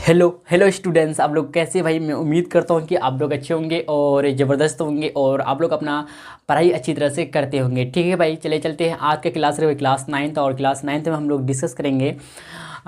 Hello hello students, आप लोग कैसे? भाई मैं उम्मीद करता हूँ कि आप लोग अच्छे होंगे और ज़बरदस्त होंगे और आप लोग अपना पढ़ाई अच्छी तरह से करते होंगे। ठीक है भाई, चले चलते हैं। आज के क्लास रहे क्लास 9th और क्लास 9th में हम लोग डिस्कस करेंगे।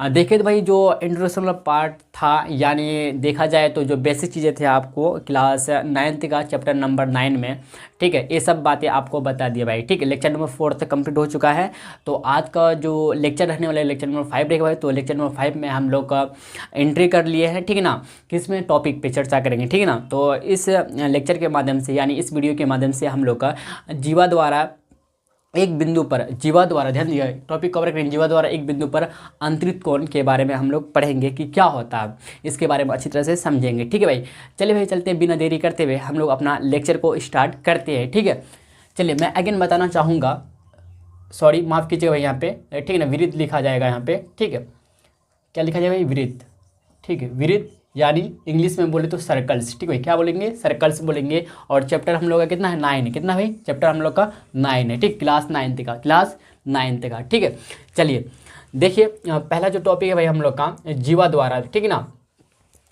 देखिए तो भाई जो इंट्रोडक्शन वाला पार्ट था, यानी देखा जाए तो जो बेसिक चीज़ें थे आपको क्लास 9th का चैप्टर नंबर 9 में, ठीक है, ये सब बातें आपको बता दिया भाई। ठीक है, लेक्चर नंबर 4 तक कंप्लीट हो चुका है। तो आज का जो लेक्चर रहने वाला है लेक्चर नंबर 5 रहेगा भाई। तो लेक्चर नंबर 5 में हम लोग का एंट्री कर लिए हैं, ठीक है ना, किसमें टॉपिक पे चर्चा करेंगे, ठीक है ना। तो इस लेक्चर के माध्यम से यानी इस वीडियो के माध्यम से हम लोग का जीवा द्वारा एक बिंदु पर, जीवा द्वारा, ध्यान दिया, टॉपिक कवर करेंगे जीवा द्वारा एक बिंदु पर अंतरित कोण के बारे में हम लोग पढ़ेंगे कि क्या होता है, इसके बारे में अच्छी तरह से समझेंगे। ठीक है भाई, चलिए भाई चलते हैं, बिना देरी करते हुए हम लोग अपना लेक्चर को स्टार्ट करते हैं। ठीक है, चलिए मैं अगेन बताना चाहूँगा, सॉरी माफ़ कीजिएगा भाई, यहाँ पे ठीक है ना विरिध लिखा जाएगा यहाँ पे। ठीक है, क्या लिखा जाएगा भाई? विरिध। ठीक है, विरिध यानी इंग्लिश में बोले तो सर्कल्स। ठीक है, क्या बोलेंगे? सर्कल्स बोलेंगे। और चैप्टर हम लोग का कितना है? 9 है। कितना भाई? चैप्टर हम लोग का 9 है। ठीक, क्लास 9th का, क्लास 9th का। ठीक है, चलिए देखिए पहला जो टॉपिक है भाई हम लोग का जीवा द्वारा, ठीक है ना।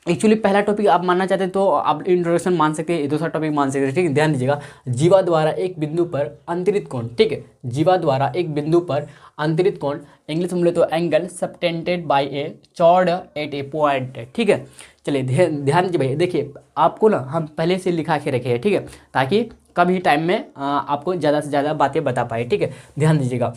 एक्चुअली पहला टॉपिक आप मानना चाहते हैं तो आप इंट्रोडक्शन मान सकते हैं, दूसरा टॉपिक मान सकते हैं। ठीक है, ध्यान दीजिएगा, जीवा द्वारा एक बिंदु पर अंतरित कोण। ठीक है, जीवा द्वारा एक बिंदु पर अंतरित कोण, इंग्लिश में बोले तो angle subtended by a chord at a point. ठीक है, चलिए ध्यान दीजिए भाई, देखिए आपको ना हम पहले से लिखा के रखे हैं, ठीक है, ताकि कम ही टाइम में आपको ज़्यादा से ज़्यादा बातें बता पाए। ठीक है, ध्यान दीजिएगा,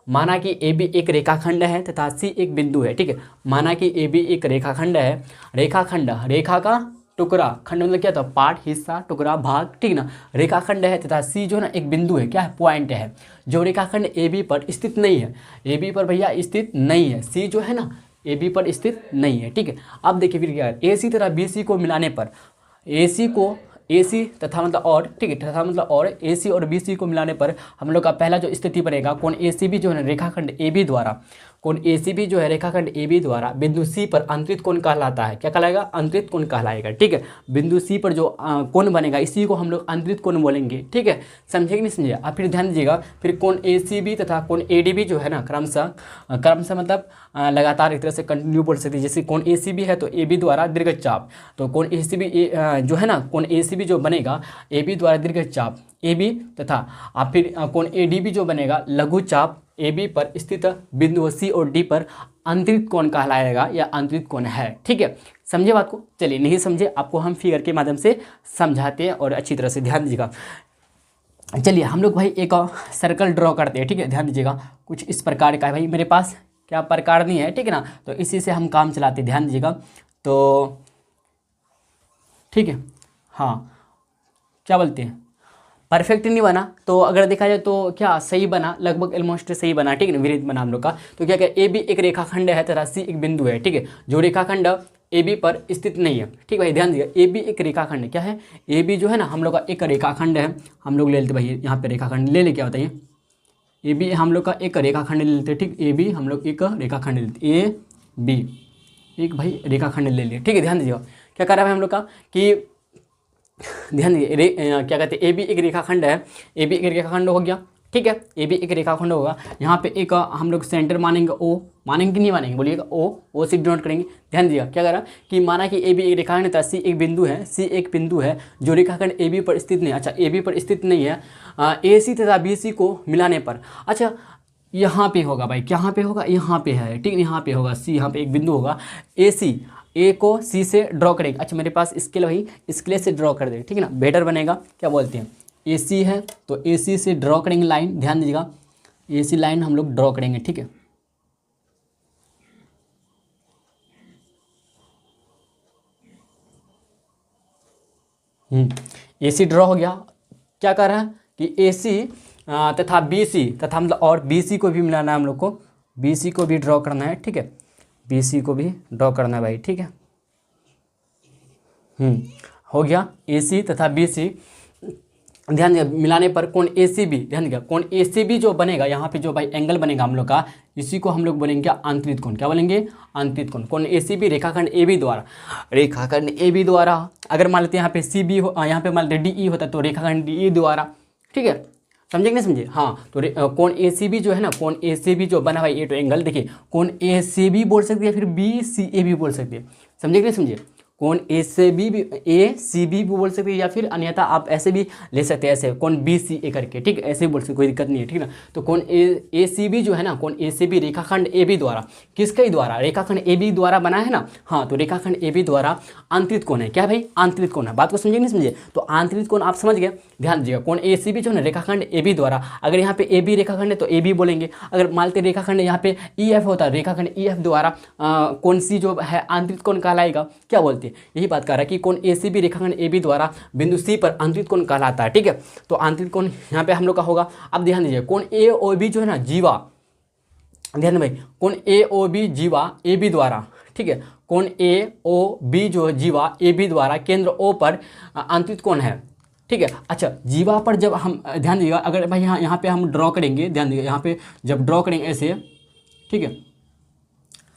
माना कि ए बी एक रेखाखंड है तथा सी एक बिंदु है। ठीक है, माना कि ए बी एक रेखाखंड है, रेखाखंड, रेखा का टुकड़ा, खंड मतलब क्या था? पार्ट, हिस्सा, टुकड़ा, भाग, ठीक ना। रेखाखंड है तथा सी जो है ना एक बिंदु है, क्या है? पॉइंट है। जो रेखाखंड ए बी पर स्थित नहीं है, ए बी पर भैया स्थित नहीं है, सी जो है ना ए बी पर स्थित नहीं है। ठीक है, अब देखिए फिर क्या है, ए सी तथा बी सी को मिलाने पर, ए सी तथा मतलब और, ठीक है, तथा मतलब और ए सी और बी सी को मिलाने पर हम लोग का पहला जो स्थिति बनेगा, कोण ए सी बी जो है ना रेखाखंड ए बी द्वारा, कोण ए सी बी जो है रेखाखंड ए बी द्वारा बिंदु सी पर अंतरित कोण कहलाता है। क्या कहलाएगा? अंतरित कोण कहलाएगा। ठीक है, बिंदु सी पर जो कोण बनेगा इसी को हम लोग अंतरित कोण बोलेंगे। ठीक है, समझे कि नहीं समझे? अब फिर ध्यान दीजिएगा, फिर कोण ए सी बी तथा कोण ए डी बी जो है ना क्रमशः मतलब लगातार एक तरह से कंटिन्यू बोल सकते हैं। जैसे कोण ए सी बी है तो ए बी द्वारा दीर्घचाप, तो कोण ए सी बी जो है ना, कोण ए सी बी जो बनेगा ए बी द्वारा दीर्घचाप ए बी, तथा आप फिर कोण ए डी बी जो बनेगा लघुचाप ए बी पर स्थित बिंदु सी और डी पर अंतरित कोण कहलाएगा या अंतरित कोण है। ठीक है, समझे बात को? चलिए, नहीं समझे आपको हम फिगर के माध्यम से समझाते हैं और अच्छी तरह से ध्यान दीजिएगा। चलिए हम लोग भाई एक सर्कल ड्रॉ करते हैं। ठीक है, ध्यान दीजिएगा, कुछ इस प्रकार का है भाई, मेरे पास क्या प्रकार नहीं है, ठीक है ना, तो इसी से हम काम चलाते हैं। ध्यान दीजिएगा, तो ठीक है, हाँ क्या बोलते हैं, परफेक्ट नहीं बना तो अगर देखा जाए तो क्या सही बना, लगभग ऑलमोस्ट सही बना। ठीक है ना, विरिध बना हम लोग का। तो क्या ए बी एक रेखाखंड है तथा सी एक बिंदु है। ठीक है, जो रेखाखंड ए बी पर स्थित नहीं है। ठीक भाई, ध्यान दीजिए, ए बी एक रेखाखंड क्या है? ए बी जो है ना हम लोग का एक रेखाखंड है। हम लोग ले लेते भाई, यहाँ पे रेखाखंड ले क्या बताइए, ए बी हम लोग का एक रेखाखंड ले लेते। ठीक, ए बी हम लोग एक रेखाखंड ले लेते, ए बी एक भाई रेखाखंड ले लिए। ठीक है, ध्यान दीजिएगा, क्या कर रहा है हम लोग का कि ध्यान दीजिए, क्या कहते हैं, ए बी एक रेखाखंड है, ए बी एक रेखाखंड हो गया। ठीक है, ए बी एक रेखाखंड होगा। यहाँ पे एक हम लोग सेंटर मानेंगे ओ, मानेंगे कि नहीं मानेंगे बोलिएगा? ओ से डिनोट करेंगे। ध्यान दीजिएगा, क्या करा कि माना कि ए बी एक रेखाखंड था, सी एक बिंदु है, सी एक बिंदु है जो रेखाखंड ए बी पर स्थित नहीं है। अच्छा, ए बी पर स्थित नहीं है, ए सी तथा बी सी को मिलाने पर, अच्छा यहाँ पे होगा भाई, क्या यहाँ पे होगा? यहाँ पे है। ठीक, यहाँ पे होगा सी, यहाँ पे एक बिंदु होगा, ए सी, ए को सी से ड्रॉ करेंगे। अच्छा मेरे पास स्केल भाई, स्केल से ड्रॉ कर देंगे, ठीक है ना, बेटर बनेगा। क्या बोलते हैं, ए सी है तो ए सी से ड्रॉ करेंगे लाइन। ध्यान दीजिएगा, ए सी लाइन हम लोग ड्रॉ करेंगे। ठीक है, ए सी ड्रॉ हो गया। क्या कर रहा है कि ए सी तथा बी सी, तथा मतलब और बी सी को भी मिलाना है हम लोग को, बी सी को भी ड्रॉ करना है। ठीक है, बी सी को भी ड्रॉ करना है भाई। ठीक है, हो गया, ए सी तथा बी सी ध्यान दिया मिलाने पर कोण ए सी बी, ध्यान दिया, कोण ए सी बी जो बनेगा यहाँ पे जो भाई एंगल बनेगा हम लोग का, इसी को हम लोग बोलेंगे क्या? अंतरित कोण। क्या बोलेंगे? अंतरित कोण। कोण ए सी बी रेखाखंड ए बी द्वारा, रेखाखंड ए बी द्वारा, अगर मान लेते हैं यहाँ पे सी बी हो, यहाँ पे मान लेते डी ई होता तो रेखाखंड डी ई द्वारा। ठीक है, समझे कि नहीं समझे। हाँ तो कोण ए सी बी जो है ना, कोण ए सी बी जो बना भाई ए टू एंगल, देखिए कोण ए सी बी बोल सकते हैं, फिर बी सी ए भी बोल सकते हैं, समझे कि नहीं समझे। कोण ए से बी भी, ए सी बी भी बोल सकते हैं, या फिर अन्यथा आप ऐसे भी ले सकते हैं, ऐसे कोण बी सी ए करके, ठीक है, ऐसे भी बोल सकते, कोई दिक्कत नहीं है, ठीक है ना। तो कोण ए सी बी जो है ना, कोण ए सी बी रेखाखंड ए बी द्वारा, किसके द्वारा, रेखाखंड ए बी द्वारा बना है ना। हाँ तो रेखाखंड ए बी द्वारा आंतरिक कोण है, क्या भाई, आंतरिक कोण है। बात को समझे नहीं समझे। तो आंतरिक कोण आप समझ गए, ध्यान दीजिएगा। कोण ए सी बी जो है ना रेखाखंड ए बी द्वारा, अगर यहाँ पे ए बी रेखाखंड है तो ए बी बोलेंगे, अगर मानते रेखाखंड यहाँ पे ई एफ होता है, रेखाखंड ई एफ द्वारा कोण सी जो है आंतरिक कोण कहलाएगा, क्या बोलते हैं, यही बात कर रहा है कि कोण ए सी बी रेखाखंड ए बी द्वारा बिंदु सी पर आंतरिक कोण कहलाता है, ठीक है। तो आंतरिक कोण यहाँ पे हम लोग का होगा। अब ध्यान दीजिए, कोण ए ओ बी जो है ना जीवा, ध्यान भाई, कोण ए ओ बी जीवा ए बी द्वारा, ठीक है, कोण ए ओ बी जो जीवा ए बी द्वारा केंद्र ओ पर आंतरिक कोण है, ठीक है। अच्छा जीवा पर जब हम, ध्यान दीजिएगा, अगर भाई यहाँ पे हम ड्रॉ करेंगे, ध्यान दीजिएगा, यहाँ पे जब ड्रॉ करेंगे ऐसे, ठीक है,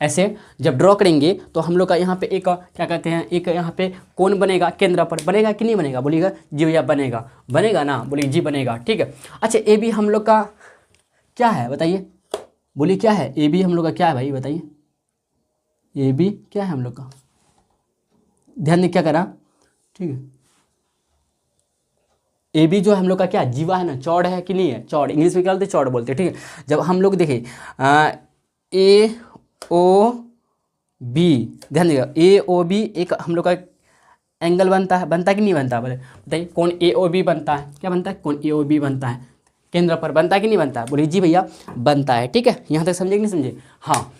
ऐसे जब ड्रॉ करेंगे तो हम लोग का यहाँ पे एक क्या कहते हैं, एक यहाँ पे कोण बनेगा केंद्र पर, बनेगा कि नहीं बनेगा, बोलिएगा जी भैया बनेगा, बनेगा ना, बोलिए जी बनेगा, ठीक है। अच्छा ए बी हम लोग का क्या है बताइए, बोलिए क्या है, ए बी हम लोग का क्या है भाई बताइए, ए बी क्या है हम लोग का, ध्यान दे क्या करा, ठीक है। ए बी जो हम लोग का क्या जीवा है ना, चौड़ है कि नहीं है, चौड़, इंग्लिश में क्या बोलते हैं, चौड़ बोलते हैं, ठीक है। जब हम लोग देखें ए ओ बी, ध्यान दीजिएगा, ए ओ बी एक हम लोग का एंगल बनता है, बनता है कि नहीं बनता, बताइए, कोण ए ओ बी बनता है, क्या बनता है, कोण ए ओ बी बनता है, केंद्र पर बनता है कि नहीं बनता है, बोलिए जी भैया बनता है, ठीक है। यहाँ तक समझे कि नहीं समझे। हाँ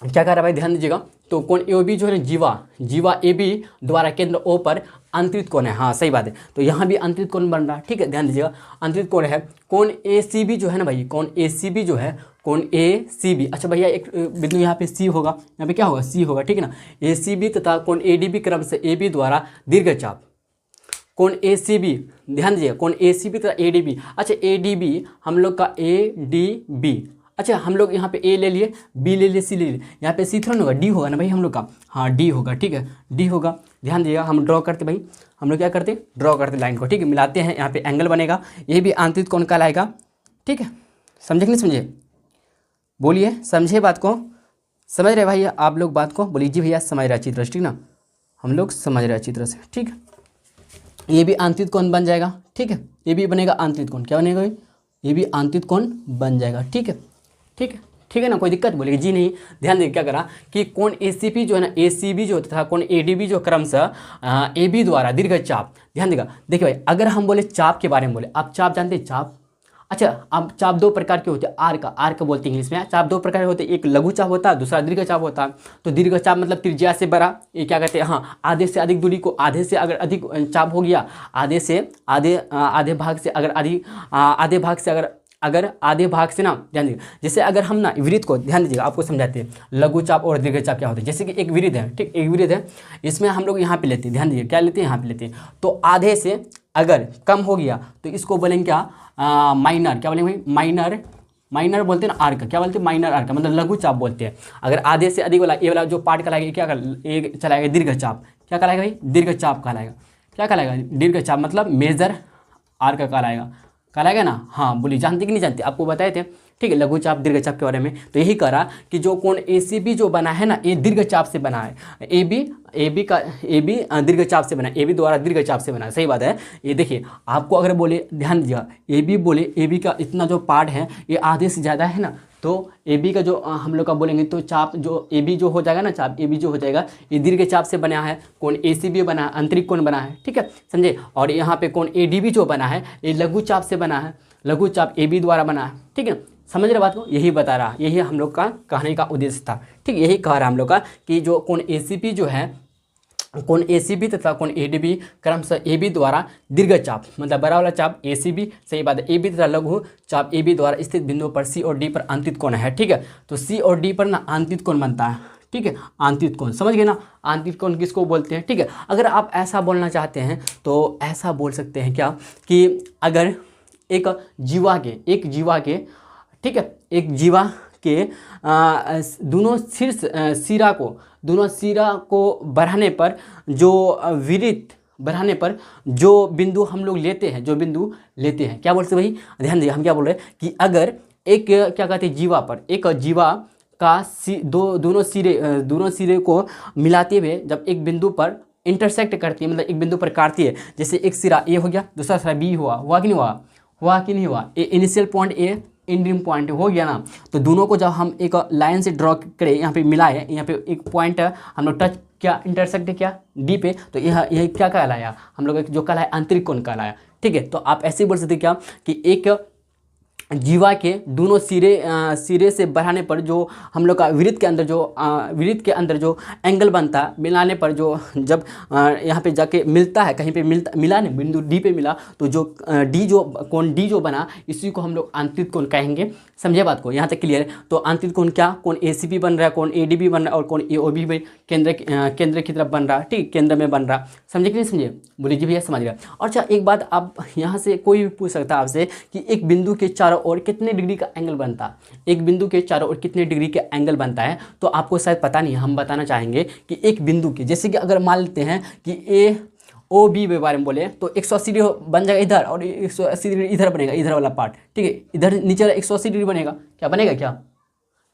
क्या कह रहा है भाई, ध्यान दीजिएगा। तो कोण ए ओ बी जो है जीवा, जीवा ए बी द्वारा केंद्र ओ पर अंतरित कोण है, हाँ सही बात है। तो यहाँ भी अंतरित कोण बन रहा है, ठीक है, ध्यान दीजिएगा, अंतरित कोण है। कोण ए सी बी जो है ना भाई, कोण ए सी बी जो है, कोण ए सी बी, अच्छा भैया एक बिंदु यहाँ पे सी होगा, यहाँ पे क्या होगा, सी होगा, ठीक है ना। ए सी बी तथा कोण ए डी बी क्रम से ए बी द्वारा दीर्घचाप, कोण ए सी बी, ध्यान दीजिएगा, कोण ए सी बी तथा ए डी बी, अच्छा ए डी बी हम लोग का ए डी बी, अच्छा हम लोग यहाँ पे ए ले लिए, बी ले लिए, सी ले लिए, यहाँ पे सी थोड़ा होगा, डी होगा ना भाई हम लोग का, हाँ डी होगा, ठीक है, डी होगा। ध्यान दीजिएगा, हम ड्रॉ करते भाई, हम लोग क्या करते, ड्रॉ करते लाइन को, ठीक है, मिलाते हैं, यहाँ पे एंगल बनेगा, ये भी आंतरिक कोण कहलाएगा, ठीक है। समझे कि नहीं समझे, बोलिए समझे बात को, समझ रहे भाई आप लोग बात को, बोलिए जी भैया समझ रहे अच्छी तरह से, ठीक ना, हम लोग समझ रहे अच्छी तरह से, ठीक है। ये भी आंतरिक कोण बन जाएगा, ठीक है, ये भी बनेगा आंतरिक कोण, क्या बनेगा, ये भी आंतरिक कोण बन जाएगा, ठीक है, ठीक है, ठीक है ना, कोई दिक्कत, बोलेगी जी नहीं। ध्यान देखिए क्या करा कि कोण ए सी पी जो है ना, ए सी बी जो तथा कोण ए डी बी जो क्रमशः ए बी द्वारा दीर्घचाप, ध्यान देगा, देखिए भाई अगर हम बोले चाप के बारे में बोले, आप चाप जानते हैं, चाप, अच्छा अब चाप दो प्रकार के होते हैं, आर्क बोलते हैं इंग्लिश में, चाप दो प्रकार के होते हैं, एक लघु चाप होता है, दूसरा दीर्घ चाप होता है। तो दीर्घ चाप मतलब त्रिज्या से बड़ा, ये क्या कहते हैं, हाँ आधे से अधिक दूरी को, आधे से अगर अधिक चाप हो गया, आधे से आधे भाग से अगर आधे भाग से अगर आधे भाग से ना, ध्यान दीजिए, जैसे अगर हम ना वृत्त को, ध्यान दीजिएगा आपको समझाते हैं लघु चाप और दीर्घ चाप क्या होते हैं। जैसे कि एक वृत्त है, ठीक, एक वृत्त है, इसमें हम लोग यहाँ पे लेते हैं, ध्यान दीजिए क्या लेते हैं, यहाँ पे लेते हैं, तो आधे से अगर कम हो गया तो इसको बोलेंगे क्या, माइनर, क्या बोलेंगे भाई, माइनर बोलते हैं ना, आर्क, क्या बोलते हैं, माइनर आर्क, मतलब लघु चाप बोलते हैं। अगर आधे से अधिक वाला ये वाला जो पार्ट कहलाएगा, क्या ये चलाएगा दीर्घ चाप, क्या कहलाएगा भाई, दीर्घ चाप कहलाएगा, क्या कहलाएगा, दीर्घ चाप मतलब मेजर आर्क कहलाएगा ना। हाँ बोलिए जानते कि नहीं जानते, आपको बताए थे, ठीक है, लघु चाप दीर्घ चाप के बारे में। तो यही करा कि जो कोण ए सी बी जो बना है ना, ये दीर्घ चाप से बना है, ए बी दीर्घ चाप से बना है, ए बी द्वारा दीर्घ चाप से बना है, सही बात है। ये देखिए आपको अगर बोले, ध्यान दीजिएगा, ए बी का इतना जो पार्ट है ये आधे से ज़्यादा है ना, तो ए बी का जो हम लोग का बोलेंगे तो चाप जो ए बी जो हो जाएगा ना, चाप ए बी जो हो जाएगा ये दीर्घ चाप से बना है, कोण ए सी बी बना है, आंतरिक कोण बना है, ठीक है, समझे। और यहाँ पे कोण ए डी बी जो बना है ये लघु चाप से बना है, लघु चाप ए बी द्वारा बना है, ठीक है, समझ रहे बात को, यही बता रहा, यही हम लोग का कहने का उद्देश्य था, ठीक, यही कह रहा हम लोग का कि जो कोण ए सी पी जो है, कोण ए सी बी तथा कोण ए डी बी क्रमशः ए बी द्वारा दीर्घ चाप मतलब बड़ा वाला चाप ए सी बी, सही बात है, ए बी तथा लघु चाप ए बी द्वारा स्थित बिंदुओं पर सी और डी पर आंतरिक कोण है, ठीक है। तो सी और डी पर ना आंतरिक कोण बनता है, ठीक है, आंतरिक कोण, समझ गए ना, आंतरिक कोण किसको बोलते हैं, ठीक है। अगर आप ऐसा बोलना चाहते हैं तो ऐसा बोल सकते हैं क्या कि अगर एक जीवा के ठीक है, एक जीवा के दोनों सिरा को बढ़ाने पर जो वृत्त बढ़ाने पर जो बिंदु हम लोग लेते हैं, जो बिंदु लेते हैं, क्या बोलते हैं भाई, ध्यान दीजिए, हम क्या बोल रहे हैं कि अगर एक क्या कहते हैं जीवा पर, एक जीवा का दोनों सिरे को मिलाते हुए जब एक बिंदु पर इंटरसेक्ट करती है, मतलब एक बिंदु पर काटती है, जैसे एक सिरा ए हो गया, दूसरा सिरा बी हुआ कि नहीं हुआ, कि नहीं हुआ, a initial point A, ending point हो गया ना, तो दोनों को जब हम एक लाइन से ड्रॉ करें, यहाँ पे मिलाए, यहाँ पे एक पॉइंट हम लोग टच क्या, इंटरसेक्ट किया डी पे, तो यह क्या कहलाया, हम लोग जो कहलाया आंतरिक कोण कहलाया। ठीक है, तो आप ऐसे ही बोल सकते क्या कि एक जीवा के दोनों सिरे से बढ़ाने पर जो हम लोग का वृत्त के अंदर जो एंगल बनता है, मिलाने पर जो जब यहाँ पे जाके मिलता है, कहीं पे मिला नहीं, बिंदु डी पे मिला, तो जो कोण डी जो बना, इसी को हम लोग आंतरिक कोण कहेंगे। समझे बात को, यहाँ तक क्लियर है। तो आंतरिक कोण क्या, कोण एसीपी बन रहा है, कोण एडीबी बन रहा है, और कोण एओबी भी केंद्र की तरफ बन रहा है। ठीक, केंद्र में बन रहा, समझे कि नहीं समझे, बोलिए जी भैया समझ गया। और अच्छा एक बात, आप यहाँ से कोई भी पूछ सकता है आपसे कि एक बिंदु के चारों ओर कितने डिग्री का एंगल बनता है, एक बिंदु के चारों ओर कितने डिग्री का एंगल बनता है, तो आपको शायद पता नहीं, हम बताना चाहेंगे कि एक बिंदु के, जैसे कि अगर मान लेते हैं कि ए ओ बी के बारे में बोले, तो 180 डिग्री बन जाएगा इधर, और 180 डिग्री इधर बनेगा, इधर वाला पार्ट। ठीक है, इधर नीचे 180 डिग्री बनेगा, क्या बनेगा, क्या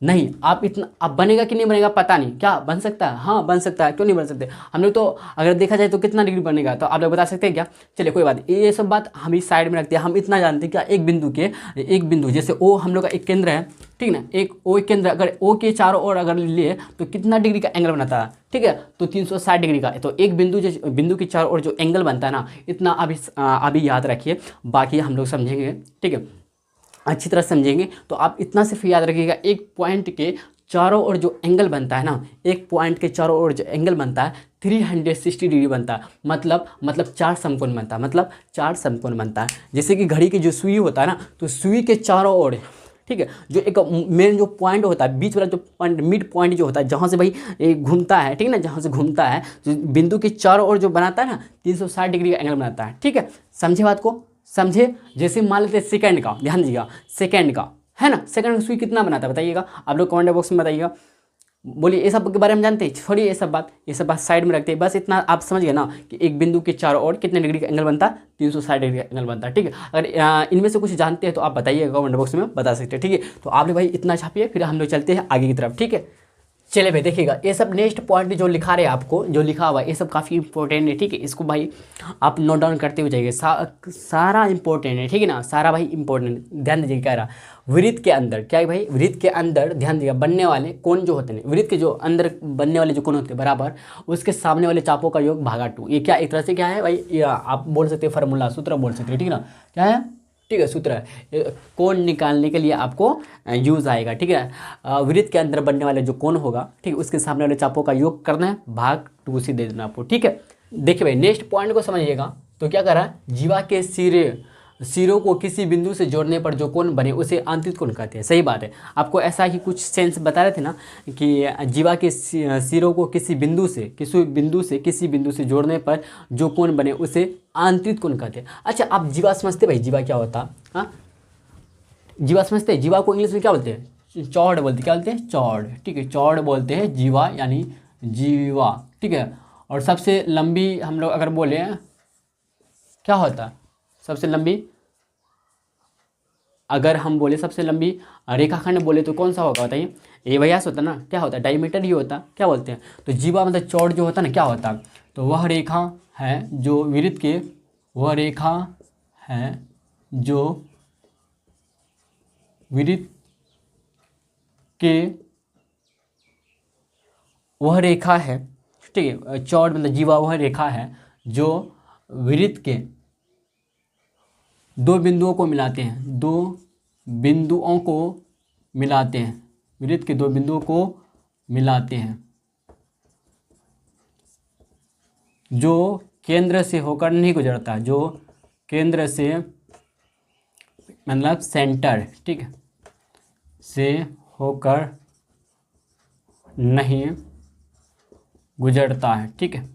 नहीं, आप बनेगा कि नहीं बनेगा पता नहीं, क्या बन सकता है, हाँ बन सकता है, क्यों नहीं बन सकते। हम लोग तो अगर देखा जाए तो कितना डिग्री बनेगा, तो आप लोग बता सकते हैं क्या। चलिए कोई बात नहीं, ये सब बात हम इस साइड में रखते हैं। हम इतना जानते हैं क्या, एक बिंदु जैसे ओ हम लोग का एक केंद्र है, ठीक ना, एक ओ एक केंद्र, अगर ओ के चारों ओर अगर लिए तो कितना डिग्री का एंगल बनाता है, ठीक है, तो 360 डिग्री का। तो एक बिंदु के चारों ओर जो एंगल बनता है ना, इतना अभी याद रखिए, बाकी हम लोग समझेंगे। ठीक है, अच्छी तरह समझेंगे, तो आप इतना सिर्फ याद रखिएगा, एक पॉइंट के चारों ओर जो एंगल बनता है ना, एक पॉइंट के चारों ओर जो एंगल बनता है 360 डिग्री बनता है, मतलब 4 समकोण बनता है, मतलब 4 समकोण बनता है। जैसे कि घड़ी की जो सुई होता है ना, तो सुई के चारों ओर, ठीक है, जो एक मेन जो पॉइंट होता है, बीच वाला जो पॉइंट, मिड पॉइंट जो होता है, जहाँ से भाई एक घूमता है, ठीक है ना, जहाँ से घूमता है, जो बिंदु के चारों ओर जो बनाता है ना, 360 डिग्री का एंगल बनाता है। ठीक है, समझे बात को, समझे। जैसे मान लेते हैं सेकंड का, ध्यान दीजिएगा, सेकंड का है ना, सेकंड का सुई कितना बनाता है बताइएगा, आप लोग कमेंट बॉक्स में बताइएगा। बोलिए, ये सब के बारे में जानते हैं, छोड़िए ये सब बात साइड में रखते हैं। बस इतना आप समझ गए ना कि एक बिंदु के चारों ओर कितने डिग्री का एंगल बनता है, 360 डिग्री का एंगल बनता है। ठीक है, अगर इनमें से कुछ जानते हैं तो आप बताइएगा, कमेंट बॉक्स में बता सकते हैं। ठीक है, तो आप लोग भाई इतना छापिए, फिर हम लोग चलते हैं आगे की तरफ। ठीक है, चले भाई देखिएगा, ये सब नेक्स्ट पॉइंट जो लिखा रहे आपको, जो लिखा हुआ है, ये सब काफ़ी इंपॉर्टेंट है। ठीक है, इसको भाई आप नोट डाउन करते हुए जाइए, सारा इंपॉर्टेंट है। ठीक है ना, सारा भाई इंपॉर्टेंट, ध्यान दीजिए। कह रहा वृत्त के अंदर क्या है भाई, वृत्त के अंदर ध्यान दीजिएगा, बनने वाले कोण जो होते हैं, वृत्त के जो अंदर बनने वाले जो कोण होते हैं बराबर, उसके सामने वाले चापों का योग भागा 2। ये क्या एक तरह से क्या है भाई, ये आप बोल सकते हैं फार्मूला, सूत्र बोल सकते हैं। ठीक है ना, क्या है, ठीक है, सूत्र है, कोण निकालने के लिए आपको यूज आएगा। ठीक है, वृत्त के अंदर बनने वाले जो कोण होगा, ठीक है, उसके सामने वाले चापों का योग करना है, भाग 2 से दे देना आपको। ठीक है, देखिए भाई नेक्स्ट पॉइंट को समझिएगा। तो क्या कर रहा है, जीवा के सिरों को किसी बिंदु से जोड़ने पर जो कोण बने उसे आंतरिक कोण कहते हैं। सही बात है, आपको ऐसा ही कुछ सेंस बता रहे थे ना कि जीवा के सिरों को किसी बिंदु से जोड़ने पर जो कोण बने उसे आंतरिक कोण कहते हैं। अच्छा, आप जीवा समझते भाई, जीवा क्या होता, हाँ जीवा समझते हैं। जीवा को इंग्लिश में क्या बोलते हैं, चौड़ बोलते हैं। क्या बोलते हैं, चौड़। ठीक है, चौड़ बोलते हैं जीवा, यानी जीवा। ठीक है, और सबसे लंबी हम लोग अगर बोले क्या होता है, सबसे लंबी अगर हम बोले सबसे लंबी रेखाखंड बोले तो कौन सा होगा बताइए, ये व्यास होता ना, क्या होता है, डायमीटर ही होता, क्या बोलते हैं। तो जीवा मतलब चौड़ जो होता ना, क्या होता, तो वह रेखा है जो वृत्त के, वह रेखा है जो वृत्त के, वह रेखा है, ठीक है, चौड़ मतलब जीवा वह रेखा है जो वृत्त के 2 बिंदुओं को मिलाते हैं, 2 बिंदुओं को मिलाते हैं, वृत्त के 2 बिंदुओं को मिलाते हैं, जो केंद्र से होकर नहीं गुजरता, जो केंद्र से मतलब सेंटर, ठीक है, से होकर नहीं गुजरता है। ठीक है,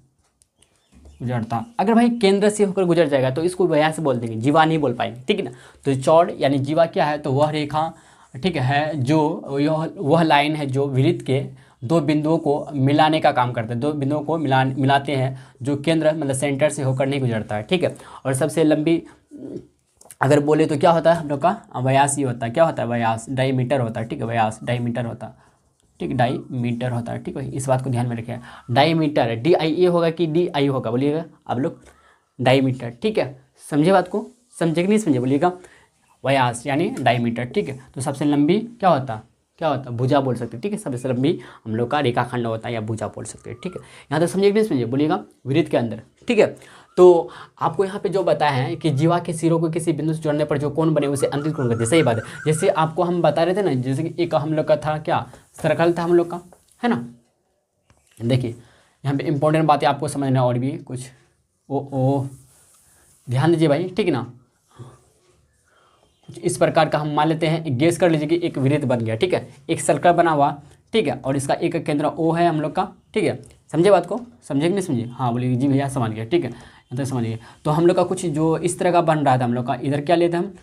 गुजरता, अगर भाई केंद्र से होकर गुजर जाएगा तो इसको व्यास से बोल देंगे, जीवा नहीं बोल पाएंगे। ठीक है ना, तो चौड़ यानी जीवा क्या है, तो वह रेखा, ठीक है, जो वह लाइन है जो वृत्त के दो बिंदुओं को मिलाने का काम करते हैं, दो बिंदुओं को मिलाते हैं जो केंद्र मतलब सेंटर से होकर नहीं गुजरता है, ठीक है। और सबसे लंबी अगर बोले तो क्या होता है हम लोग का व्यास ही होता है। क्या होता है? व्यास, डाईमीटर होता है, ठीक है। व्यास डाईमीटर होता है, ठीक, डाईमीटर होता है, ठीक है। इस बात को ध्यान में रखिए, डाईमीटर DIA होगा कि DI होगा, बोलिएगा आप लोग। डाईमीटर, ठीक है। समझे बात को? समझे कि नहीं समझे? बोलिएगा। व्यास यानी डाईमीटर, ठीक है। तो सबसे लंबी क्या होता? क्या होता? भुजा बोल सकते हैं, ठीक है। सबसे लंबी हम लोग का रेखाखंड होता है या भुजा बोल सकते हैं, ठीक है। यहाँ तक समझे कि नहीं समझे? बोलिएगा। वृत्त के अंदर, ठीक है। तो आपको यहाँ पे जो बताया है कि जीवा के सिरों को किसी बिंदु से जोड़ने पर जो कोण बने उसे अंतिम कोण कहते हैं। सही बात है। जैसे आपको हम बता रहे थे ना, जैसे कि एक हम लोग का था क्या, सर्कल था हम लोग का, है ना। देखिए यहाँ पे इंपॉर्टेंट बातें आपको समझना और भी कुछ ओ ध्यान दीजिए भाई, ठीक है ना। कुछ इस प्रकार का हम मान लेते हैं, गेस कर लीजिए कि एक वृत्त बन गया, ठीक है। एक सर्कल बना हुआ, ठीक है, और इसका एक केंद्र O है हम लोग का, ठीक है। समझे बात को? समझे कि नहीं समझे? हाँ बोलिए जी भैया समझ गया, ठीक है। यहाँ तक समझ गया। तो हम लोग का कुछ जो इस तरह का बन रहा था हम लोग का, इधर क्या लिए थे हम,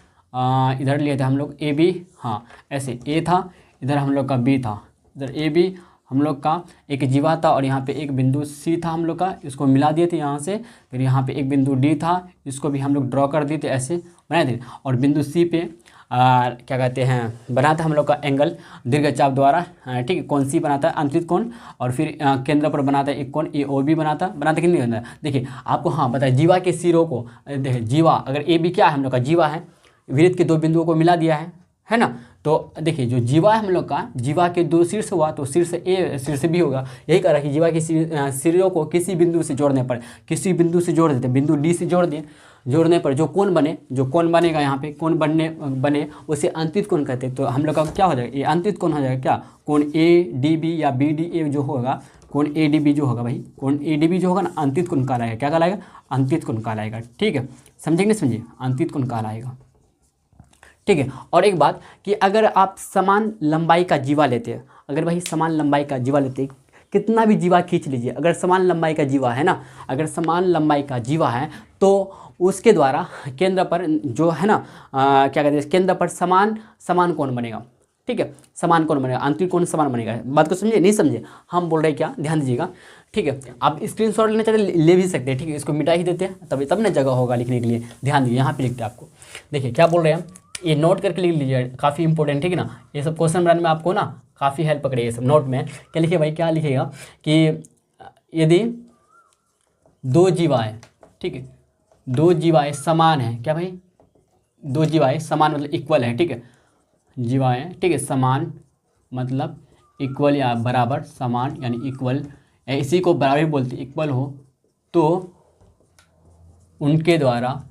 इधर लिए थे हम लोग AB, हाँ ऐसे A था, इधर हम लोग का B था, इधर AB हम लोग का एक जीवा था, और यहाँ पे एक बिंदु C था हम लोग का, इसको मिला दिए थे यहाँ से। फिर यहाँ पे एक बिंदु D था, इसको भी हम लोग ड्रॉ कर दिए थे, ऐसे बनाए थे। और बिंदु C पे क्या कहते हैं, बना था हम लोग का एंगल दीर्घचाप द्वारा, ठीक है। कौन सी बनाता है? अंतरित कोण। और फिर केंद्र पर बनाता है एक कोण AOB बनाता कि नहीं बनता? देखिए आपको हाँ बताए, जीवा के सिरों को देखिए, जीवा अगर AB क्या है हम लोग का, जीवा है, वृत्त के दो बिंदुओं को मिला दिया है ना। तो देखिए जो जीवा है हम लोग का, जीवा के दो शीर्ष हुआ तो शीर्ष A शीर्ष B होगा। यही कह रहा है कि जीवा के सिरों को किसी बिंदु से जोड़ने पर, किसी बिंदु से जोड़ देते, बिंदु D से जोड़ दिए, जोड़ने पर जो कोण बने, जो कोण बनेगा यहाँ पे, कोण बने उसे अंतरित कोण कहते हैं। तो हम लोग का क्या हो जाएगा? ये अंतरित कोण हो जाएगा। क्या? कोण ADB या BDA जो होगा, कोण ADB जो होगा भाई, कोण ADB जो होगा ना, अंतरित कोण कहलाएगा। क्या कहलाएगा? अंतरित कोण कहलाएगा, ठीक है। समझे कि नहीं समझे? अंतरित कोण कहलाएगा, ठीक है। और एक बात कि अगर आप समान लंबाई का जीवा लेते हैं, अगर भाई समान लंबाई का जीवा लेते हैं, कितना भी जीवा खींच लीजिए, अगर समान लंबाई का जीवा है ना, अगर समान लंबाई का जीवा है तो उसके द्वारा केंद्र पर जो है ना क्या कहते हैं, केंद्र पर समान कोण बनेगा, ठीक है। समान कोण बनेगा, आंतरिक कोण समान बनेगा। बात को समझे नहीं समझे? हम बोल रहे हैं क्या, ध्यान दीजिएगा, ठीक है। आप स्क्रीनशॉट लेना चाहते ले भी सकते हैं, ठीक है। इसको मिटा ही देते हैं, तब ना जगह होगा लिखने के लिए। ध्यान दीजिए, यहाँ पे लिखते हैं आपको। देखिए क्या बोल रहे हैं, ये नोट करके लिख लीजिए, काफ़ी इंपॉर्टेंट, ठीक है ना। ये सब क्वेश्चन बनाने में आपको ना काफ़ी हेल्प करेगा। ये सब नोट में क्या लिखिए भाई, क्या लिखिएगा कि यदि दो जीवाएँ, ठीक है, दो जीवाएँ समान हैं, क्या भाई, दो जीवाएँ समान मतलब इक्वल है, ठीक है। जीवाएँ, ठीक है, समान मतलब इक्वल या बराबर, समान यानी इक्वल, इसी को बराबर बोलते, इक्वल हो, तो उनके द्वारा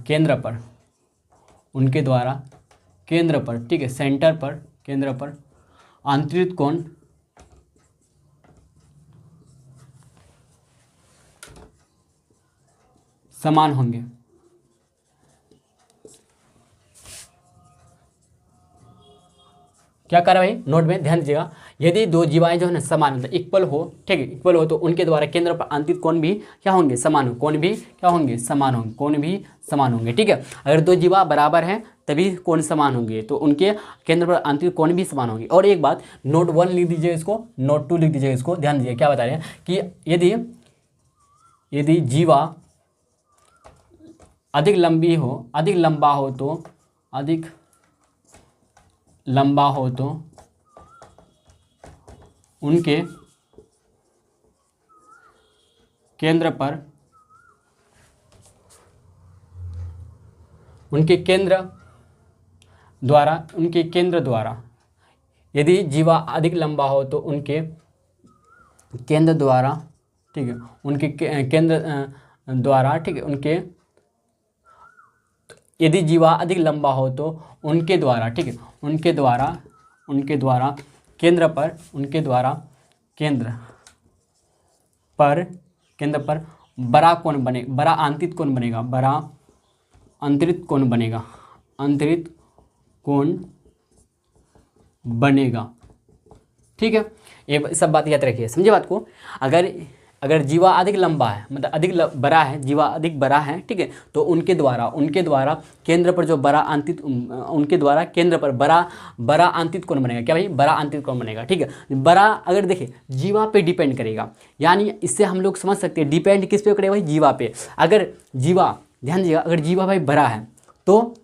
केंद्र पर, उनके द्वारा केंद्र पर, ठीक है, सेंटर पर, केंद्र पर आंतरिक कोण समान होंगे। क्या कर रहा है भाई, नोट में ध्यान दीजिएगा। यदि दो जीवाएं जो है ना समान मतलब इक्वल हो, ठीक है, इक्वल हो, तो उनके द्वारा केंद्र पर आंतरिक कोण भी क्या होंगे, समान हो, कोण भी क्या होंगे, समान होंगे, कोण भी समान होंगे, ठीक है। अगर दो जीवा बराबर हैं तभी कोण समान होंगे, तो उनके केंद्र पर आंतरिक कोण भी समान होंगे। और एक बात, नोट 1 लिख दीजिए इसको, नोट 2 लिख दीजिए इसको। ध्यान दीजिए क्या बता रहे हैं कि यदि जीवा अधिक लंबा हो तो उनके केंद्र पर, उनके केंद्र द्वारा यदि जीवा अधिक लंबा हो तो उनके केंद्र द्वारा, ठीक है, उनके केंद्र द्वारा, ठीक है, उनके, यदि जीवा अधिक लंबा हो तो उनके द्वारा, ठीक है, उनके द्वारा केंद्र पर, उनके द्वारा केंद्र पर बड़ा कोण बने, बड़ा आंतरिक कोण बनेगा, बड़ा आंतरिक कोण बनेगा, आंतरिक कोण बनेगा, ठीक है। ये सब बात याद रखिए, समझे बात को। अगर अगर जीवा अधिक लंबा है, मतलब बड़ा है, जीवा अधिक बड़ा है, ठीक है, तो उनके द्वारा केंद्र पर जो बड़ा आंतरिक, उनके द्वारा केंद्र पर बड़ा आंतरिक कोण बनेगा। क्या भाई? बड़ा आंतरिक कोण बनेगा, ठीक है। बड़ा अगर देखिए जीवा पे डिपेंड करेगा, यानी इससे हम लोग समझ सकते हैं डिपेंड किस पे करेगा भाई? जीवा पे। अगर जीवा, ध्यान दीजिएगा, अगर जीवा भाई बड़ा है तो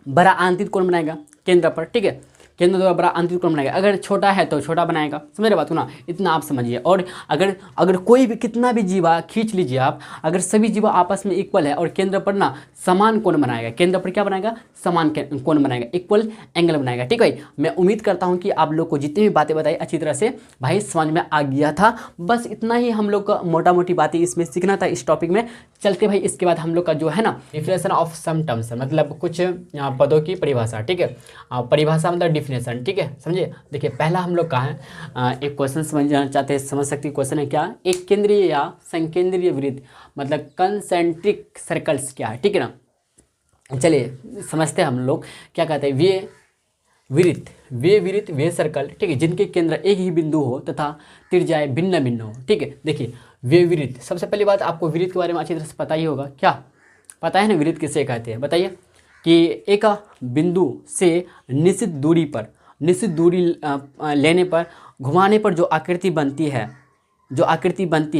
बड़ा आंतरिक कोण बनाएगा केंद्र पर, ठीक है, केंद्र द्वारा बड़ा आंतरिक कोण बनाएगा। अगर छोटा है तो छोटा बनाएगा। समझ रहे बात को ना? इतना आप समझिए। और अगर कोई भी कितना भी जीवा खींच लीजिए आप, अगर सभी जीवा आपस में इक्वल है और केंद्र पर ना समान कोण बनाएगा, केंद्र पर क्या बनाएगा? समान कोण बनाएगा, इक्वल एंगल बनाएगा, ठीक है भाई। मैं उम्मीद करता हूँ कि आप लोग को जितनी भी बातें बताई अच्छी तरह से भाई समझ में आ गया था। बस इतना ही हम लोग का मोटा मोटी बातें इसमें सीखना था इस टॉपिक में। चलते भाई इसके बाद हम लोग का जो है ना डिफिनेशन ऑफ सम टर्म्स, मतलब कुछ पदों की परिभाषा, ठीक है। परिभाषा मतलब डिफिनेशन, ठीक है, समझिए। देखिए पहला हम लोग का है एक क्वेश्चन समझना चाहते हैं, समझ सकते हैं। क्वेश्चन है क्या? एक केंद्रीय या संकेंद्रीय वृत्त मतलब कंसेंट्रिक सर्कल्स क्या है, ठीक है ना। चलिए समझते हैं हम लोग क्या कहते हैं। वे वृत्त वे सर्कल, ठीक है, जिनके केंद्र एक ही बिंदु हो तथा त्रिज्याएं भिन्न भिन्न हो, ठीक है। देखिए वे वृत्त, सबसे पहली बात आपको वृत्त के बारे में अच्छी तरह से पता ही होगा। क्या पता है ना वृत्त किसे कहते हैं? बताइए। कि एक बिंदु से निश्चित दूरी लेने पर, घुमाने पर जो आकृति बनती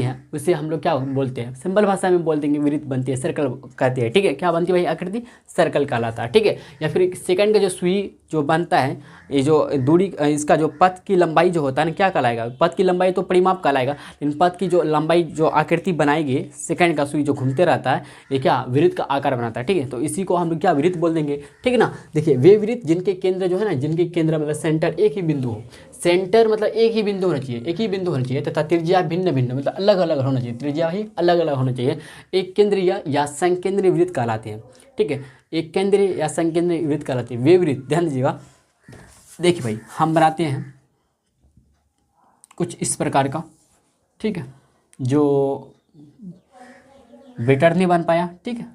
है उसे हम लोग क्या बोलते हैं? सिंपल भाषा में बोल देंगे वृत्त बनती है, सर्कल कहते हैं, ठीक है। क्या बनती है भाई? आकृति, सर्कल कहलाता है, ठीक है। या फिर सेकंड का जो सुई जो बनता है, ये जो दूरी, इसका जो पथ की लंबाई जो होता है ना, क्या कहलाएगा? पथ की लंबाई तो परिमाप कहलाएगा, लेकिन पथ की जो लंबाई जो आकृति बनाएगी, सेकंड का सुई जो घूमते रहता है, ये क्या वृत्त का आकार बनाता है, ठीक है। तो इसी को हम लोग क्या वृत्त बोल देंगे, ठीक है ना। देखिए वे वृत्त जिनके केंद्र जो है ना, जिनके केंद्र मतलब सेंटर एक ही बिंदु हो, सेंटर मतलब एक ही बिंदु होना चाहिए, तथा त्रिज्या भिन्न भिन्न मतलब अलग अलग होना चाहिए, त्रिज्या ही अलग अलग होना चाहिए। एक केंद्रीय या संकेंद्रीय वृत्त कहलाते हैं, ठीक है। एक केंद्रीय या संकेंद्रीय वृत्त कहलाते हैं वे वृत्त। ध्यान दीजिएगा। देखिए भाई हम बनाते हैं कुछ इस प्रकार का, ठीक है, जो बेटर नहीं बन पाया, ठीक है।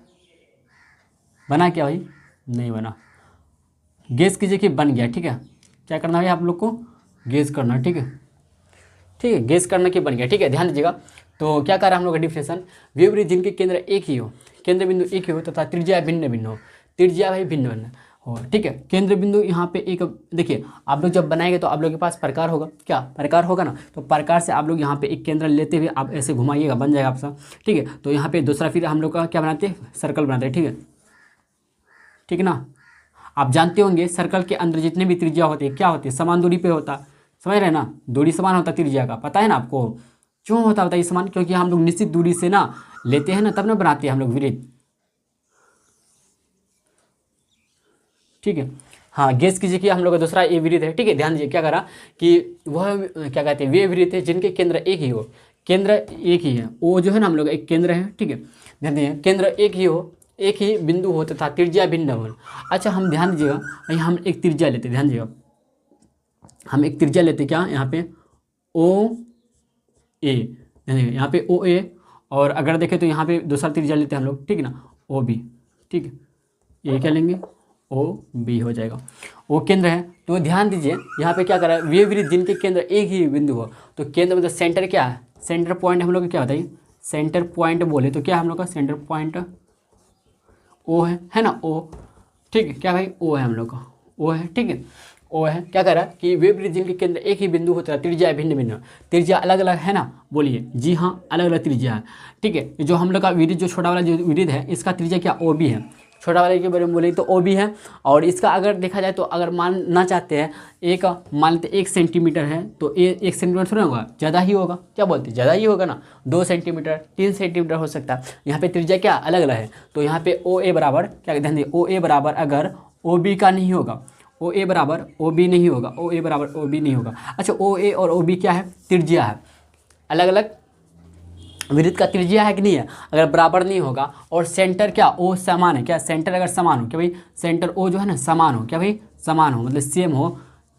बना क्या भाई? नहीं बना। गेस कीजिए कि बन गया, ठीक है। क्या करना है आप लोग को? गेस करना, ठीक है, ठीक है, गेस करना कि बन गया, ठीक है। ध्यान दीजिएगा। तो क्या कर रहा है हम लोग का डिफिनेशन? वे वृत्त जिनके केंद्र एक ही हो, केंद्र बिंदु एक ही हो तथा त्रिज्या भिन्न भिन्न हो, त्रिज्या भाई भिन्न भिन्न हो, ठीक है। केंद्र बिंदु यहाँ पे एक, देखिए आप लोग जब बनाएंगे तो आप लोग के पास प्रकार होगा, क्या प्रकार होगा ना, तो प्रकार से आप लोग यहाँ पे एक केंद्र लेते हुए आप ऐसे घुमाइएगा, बन जाएगा आपका, ठीक है। तो यहाँ पे दूसरा फिर हम लोग का क्या बनाते हैं? सर्कल बनाते हैं, ठीक है, ठीक है ना। आप जानते होंगे सर्कल के अंदर जितने भी त्रिज्या होती है क्या होती है? समान दूरी पे होता, समझ रहे हैं ना, दूरी समान होता त्रिज्या का, पता है ना आपको क्यों होता बताइए समान? क्योंकि हम लोग निश्चित दूरी से ना लेते हैं ना, तब ना बनाते हैं हम लोग वृत्त, ठीक है। हाँ गेस कीजिए कि हम लोग का दूसरा ये वृत्त है, ठीक है। ध्यान दीजिए क्या करा कि वह क्या कहते हैं? वे वृत्त है जिनके केंद्र एक ही हो, केंद्र एक ही है, वो जो है ना हम लोग एक केंद्र है, ठीक है। ध्यान दीजिए केंद्र एक ही हो, एक ही बिंदु हो तथा त्रिज्या भिन्न हो। अच्छा हम ध्यान दीजिएगा, हम एक त्रिज्या लेते, ध्यान दीजिएगा, हम एक त्रिज्या लेते क्या यहाँ पे? ओ ए, यहाँ पे ओ ए, और अगर देखें तो यहाँ पे दूसरा त्रिज्या लेते हैं हम लोग, ठीक है ना, ओ बी, ठीक है। ये क्या लेंगे? ओ बी हो जाएगा, वो केंद्र है। तो ध्यान दीजिए यहाँ पे क्या कर रहा है? वे वृत्त जिनके केंद्र एक ही बिंदु हो, तो केंद्र मतलब सेंटर क्या है? सेंटर पॉइंट हम लोग का क्या होता है? सेंटर पॉइंट बोले तो क्या हम लोग का सेंटर पॉइंट ओ है ना, ओ, ठीक है। क्या भाई? ओ है हम लोग का, ओ है, ठीक है, ओ है। क्या कह रहा है कि वे वृत्त जिनके केंद्र एक ही बिंदु होता है, त्रिज्या भिन्न भिन्न, त्रिज्या अलग अलग है ना, बोलिए जी हाँ, अलग अलग त्रिज्या है, ठीक है। जो हम लोग का वृत्त जो छोटा वाला जो वृत्त है, इसका त्रिज्या क्या? ओ बी है। छोटा वाले के बारे में बोले तो ओ बी है। और इसका अगर देखा जाए तो अगर मानना चाहते हैं, एक मान लेते 1 सेंटीमीटर है, तो 1 सेंटीमीटर थोड़ा होगा, ज़्यादा ही होगा, क्या बोलते हैं? ज़्यादा ही होगा ना, 2 सेंटीमीटर 3 सेंटीमीटर हो सकता है। यहाँ पे त्रिज्या क्या अलग अलग है, तो यहाँ पे ओ ए बराबर क्या, ध्यान दिए, ओ ए बराबर अगर ओ बी का नहीं होगा, ओ ए बराबर ओ बी नहीं होगा, ओ ए बराबर ओ बी नहीं होगा। अच्छा ओ ए और ओ बी क्या है? त्रिज्या है, अलग अलग वृत्त का त्रिज्या है कि नहीं है? अगर बराबर नहीं होगा और सेंटर क्या ओ समान है, क्या सेंटर अगर समान हो, क्या भाई सेंटर ओ जो है ना समान हो, क्या भाई समान हो मतलब सेम हो,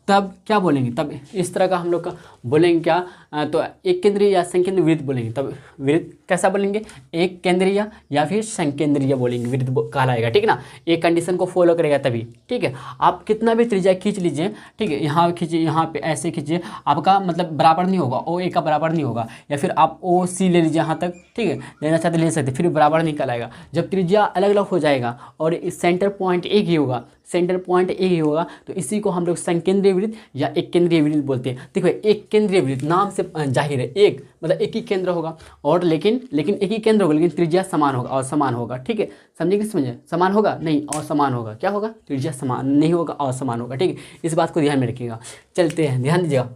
तब क्या बोलेंगे, तब इस तरह का हम लोग का बोलेंगे क्या, तो एक केंद्रीय या संकेंद्रीय वृत्त बोलेंगे। तब वृत्त कैसा बोलेंगे, एक केंद्रीय या फिर संकेंद्रीय बोलेंगे, वृत्त कहलाएगा, ठीक है ना। एक कंडीशन को फॉलो करेगा तभी, ठीक है। आप कितना भी त्रिज्या खींच लीजिए, ठीक है, यहाँ खींचिए, यहाँ पे ऐसे खींचिए, आपका मतलब बराबर नहीं होगा, ओ ए का बराबर नहीं होगा। या फिर आप ओ सी ले लीजिए यहाँ तक, ठीक है, लेना चाहते ले सकते, फिर बराबर नहीं कहलाएगा। जब त्रिज्या अलग अलग हो जाएगा और सेंटर पॉइंट एक ही होगा, सेंटर पॉइंट एक ही होगा, तो इसी को हम लोग संकेंद्रीय वृत्त या एक केंद्रीय वृत्त बोलते हैं। देखो एक केंद्रीय वृत्त नाम से जाहिर है, एक मतलब एक ही केंद्र होगा, और लेकिन एक ही केंद्र होगा, लेकिन त्रिज्या समान होगा और समान होगा, ठीक है। समझे कि समझे, समान होगा नहीं और समान होगा, क्या होगा, त्रिज्या समान नहीं होगा और समान होगा, ठीक है। इस बात को ध्यान में रखिएगा। चलते हैं, ध्यान दीजिएगा।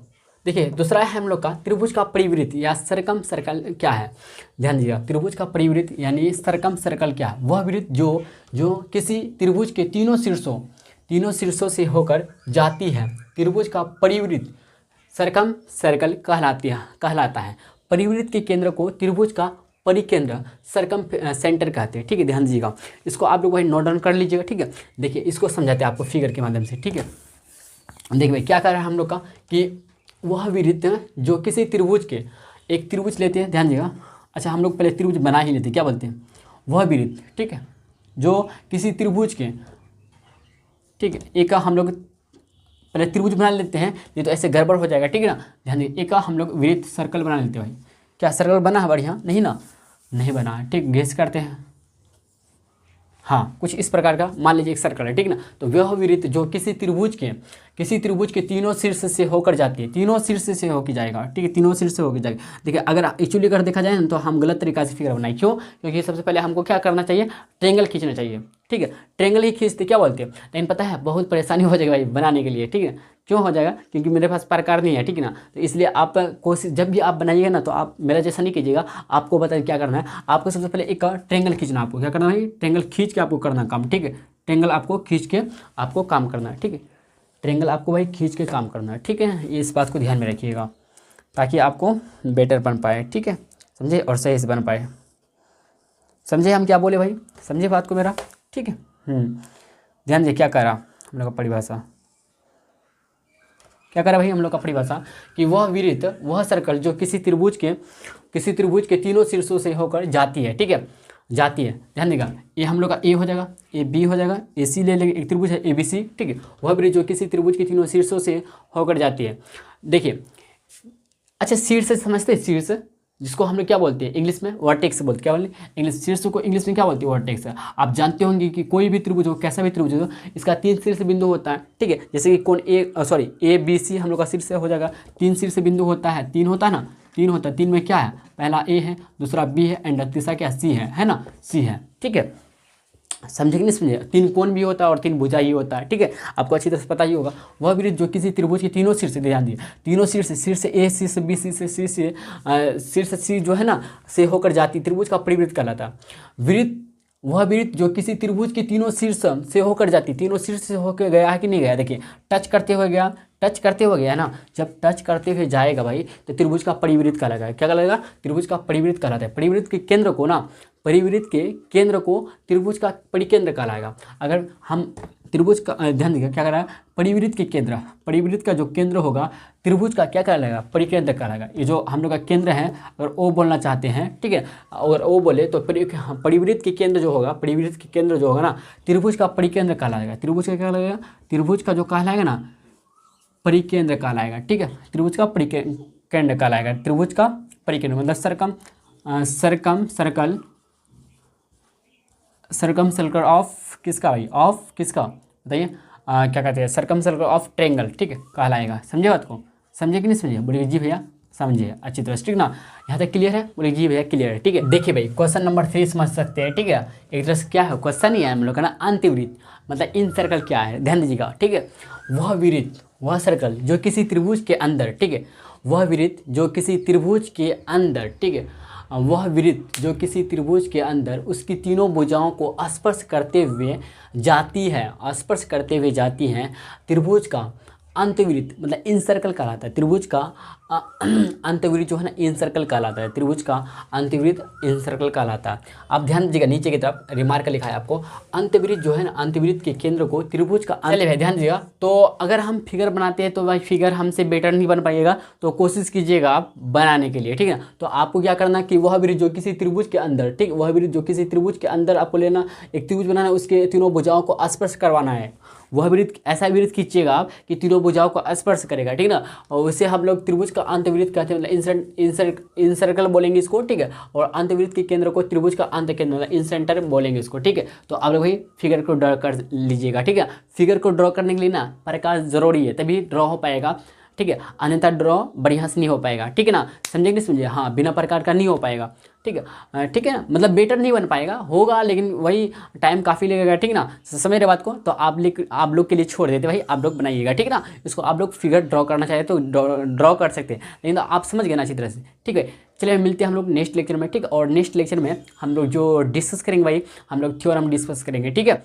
देखिए दूसरा है हम लोग का त्रिभुज का परिवृत्त या सरकम सर्कल क्या है, ध्यान दीजिएगा। त्रिभुज का परिवृत्त यानी सरकम सर्कल क्या है, वह वृत्त जो किसी त्रिभुज के तीनों शीर्षों से होकर जाती है। त्रिभुज का परिवृत्त सरकम सर्कल कहलाता है। परिवृत्त के केंद्र को त्रिभुज का परिकेंद्र सरकम सेंटर कहते हैं, ठीक है। ध्यान दीजिएगा, इसको आप लोग भाई नोट डाउन कर लीजिएगा, ठीक है। देखिए इसको समझाते हैं आपको फिगर के माध्यम से, ठीक है। देखिए भाई क्या कर रहा है हम लोग का कि वह वृत्त जो किसी त्रिभुज के, एक त्रिभुज लेते हैं, ध्यान दीजिएगा। अच्छा हम लोग पहले त्रिभुज बना ही लेते हैं, क्या बोलते हैं, वह वृत्त, ठीक है, जो किसी त्रिभुज के, ठीक है, एक का हम लोग पहले त्रिभुज बना लेते हैं, नहीं तो ऐसे गड़बड़ हो जाएगा, ठीक है ना। ध्यान दीजिए, एक का हम लोग वृत्त सर्कल बना लेते हैं भाई। क्या सर्कल बना है बढ़िया, नहीं ना, नहीं बना है, ठीक। गेस करते हैं, हाँ कुछ इस प्रकार का मान लीजिए एक सर्कल है, ठीक ना। तो वह वृत्त जो किसी त्रिभुज के तीनों शीर्ष से होकर जाती है, तीनों शीर्ष से होकर जाएगा, ठीक है, तीनों शीर्ष से होकर जाएगा। देखिए अगर एक्चुअली अगर देखा जाए ना तो हम गलत तरीका से फिगर बनाए, क्यों, क्योंकि सबसे पहले हमको क्या करना चाहिए, ट्रेंगल खींचना चाहिए, ठीक है। ट्रेंगल ही खींचते क्या बोलते हैं, लेकिन पता है बहुत परेशानी हो जाएगी भाई बनाने के लिए, ठीक है। क्यों हो जाएगा, क्योंकि मेरे पास प्रकार नहीं है, ठीक है ना। तो इसलिए आप कोशिश जब भी आप बनाइएगा ना तो आप मेरा जैसा नहीं कीजिएगा, आपको बताइए क्या करना है। आपको सबसे पहले एक ट्रेंगल खींचना, आपको क्या करना है, ट्रेंगल खींच के आपको करना काम, ठीक है। ट्रेंगल आपको खींच के आपको काम करना है, ठीक है। ट्रेंगल आपको भाई खींच के काम करना है, ठीक है। ये इस बात को ध्यान में रखिएगा ताकि आपको बेटर बन पाए, ठीक है, समझे, और सही से बन पाए। समझे हम क्या बोले भाई, समझे बात को मेरा, ठीक है। ध्यान दीजिए क्या कह रहा हम लोग का परिभाषा, क्या करा भाई हम लोग का परिभाषा कि वह वृत्त, वह सर्कल जो किसी त्रिभुज के तीनों शीर्षों से होकर जाती है, ठीक है, जाती है। ध्यान देगा, ये हम लोग का ए हो जाएगा, ए बी हो जाएगा, ए सी ले लेंगे, एक त्रिभुज है ए बी सी, ठीक है। वह वृत्त जो किसी त्रिभुज के तीनों शीर्षों से होकर जाती है। देखिए अच्छा शीर्ष समझते हैं, शीर्ष जिसको हम लोग क्या बोलते हैं इंग्लिश में, वर्टेक्स बोलते हैं, क्या बोलते हैं इंग्लिश, शीर्ष को इंग्लिश में क्या बोलते हैं, वर्टेक्स। आप जानते होंगे कि कोई भी त्रिभुज हो, कैसा भी त्रिभुज हो, इसका 3 शीर्ष बिंदु होता है, ठीक है। जैसे कि कौन ए बी सी हम लोग का शीर्ष हो जाएगा, 3 शीर्ष बिंदु होता है, 3 होता है ना, 3 होता है। 3 में क्या है, पहला ए है, दूसरा बी है एंड तीसरा क्या सी है ना, सी है, ठीक है। समझे कि नहीं समझे, 3 कोण भी होता है और 3 भुजा ही होता है, ठीक है। आपको अच्छी तरह से पता ही होगा। वह वृत्त जो किसी त्रिभुज के तीनों शीर्ष, ध्यान दिए, तीनों शीर्ष ए शीर्ष बी शीर्ष सी जो है ना से होकर जाती त्रिभुज का परिवृत्त कहलाता है। वृत्त वह वृत्त जो किसी त्रिभुज के तीनों शीर्ष से होकर जाती, तीनों शीर्ष से होकर गया है कि नहीं गया, देखिए टच करते हुए गया ना। जब टच करते हुए जाएगा भाई तो त्रिभुज का परिवृत्त कहलाएगा, क्या कहलाएगा, त्रिभुज का परिवृत्त कहलाता है। परिवृत्त के केंद्र को त्रिभुज का परिकेंद्र कहलाएगा। अगर हम त्रिभुज का ध्यान देंगे क्या करेगा, परिवृत्त का जो केंद्र होगा त्रिभुज का क्या कहलाएगा, परिकेंद्र कहलाएगा। ये जो हम लोग का केंद्र है, अगर ओ बोलना चाहते हैं, ठीक है, अगर ओ बोले तो परिवृत्त के केंद्र जो होगा ना त्रिभुज का परिकेंद्र कहलाएगा। त्रिभुज का क्या कहलाएगा, त्रिभुज का जो कहलाएगा ना परिकेंद्र कहलाएगा, ठीक है। त्रिभुज का परिकेंद्र कहलाएगा, त्रिभुज का परिकेंद्र मतलब सर्कम सर्कल ऑफ किसका भाई, ऑफ किसका बताइए, क्या कहते हैं, सर्कम सर्कल ऑफ ट्रेंगल, ठीक है, कहलाएगा। समझे बात को, समझे कि नहीं समझे, बोलिए जी भैया समझिए अच्छी तरह से, ठीक ना, यहाँ तक क्लियर है, बोलिए जी भैया क्लियर है, ठीक है। देखिए भाई क्वेश्चन नंबर 3 समझ सकते हैं, ठीक है। एक तरह से क्या है, क्वेश्चन ही है हम लोग का ना, अंतवृत्त मतलब इन सर्कल क्या है, ध्यान दीजिएगा, ठीक है। वह वृत्त, वह सर्कल जो किसी त्रिभुज के अंदर, ठीक है, वह वृत्त जो किसी त्रिभुज के अंदर, ठीक है, वह वृत्त जो किसी त्रिभुज के अंदर उसकी तीनों भुजाओं को स्पर्श करते हुए जाती है, त्रिभुज का अंतवृत्त मतलब इन सर्कल कहलाता है। त्रिभुज का अंतवृत्त जो है ना इन सर्कल कहलाता है। त्रिभुज का अंतवृत्त इन सर्कल कहलाता है। आप ध्यान दीजिएगा नीचे की तरफ रिमार्क लिखा है आपको, अंतवृत्त जो है ना अंतवृत्त के केंद्र को त्रिभुज का चलिए भाई ध्यान दीजिएगा। तो अगर हम फिगर बनाते हैं तो भाई फिगर हमसे बेटर नहीं बन पाइएगा, तो कोशिश कीजिएगा आप बनाने के लिए, ठीक है। तो आपको क्या करना कि वह वृत्त जो किसी त्रिभुज के अंदर, ठीक, वह वृत्त जो किसी त्रिभुज के अंदर आपको लेना, एक त्रिभुज बनाना है, उसके तीनों भुजाओं को स्पर्श करवाना है। वह वृत्त ऐसा वृत्त खींचिएगा आप कि तीनों भुजाओं को स्पर्श करेगा, ठीक ना। और उसे हम लोग त्रिभुज का अंतवृत्त कहते हैं, मतलब इन सर्कल बोलेंगे इसको, ठीक है। और अंतवृत्त के केंद्र को त्रिभुज का अंत केंद्र मतलब इन सेंटर बोलेंगे इसको, ठीक है। तो आप लोग भाई फिगर को ड्रॉ कर लीजिएगा, ठीक है। फिगर को ड्रॉ करने के लिए ना प्रकाश जरूरी है, तभी ड्रॉ हो पाएगा, ठीक है। अन्यथा ड्रॉ बढ़िया से नहीं हो पाएगा, ठीक है ना। समझे नहीं समझे, हाँ, बिना प्रकार का नहीं हो पाएगा, ठीक है, ठीक है। मतलब बेटर नहीं बन पाएगा, होगा लेकिन वही टाइम काफ़ी लगेगा, ठीक ना। समझ रहे बात को। तो आप लोग के लिए छोड़ देते भाई, आप लोग बनाइएगा, ठीक है ना। इसको आप लोग फिगर ड्रॉ करना चाहे तो ड्रॉ कर सकते हैं, लेकिन तो आप समझ गए ना अच्छी तरह से, ठीक है। चलिए मिलते हैं हम लोग नेक्स्ट लेक्चर में, ठीक। और नेक्स्ट लेक्चर में हम लोग जो डिस्कस करेंगे भाई, हम लोग थ्योरम डिस्कस करेंगे, ठीक है।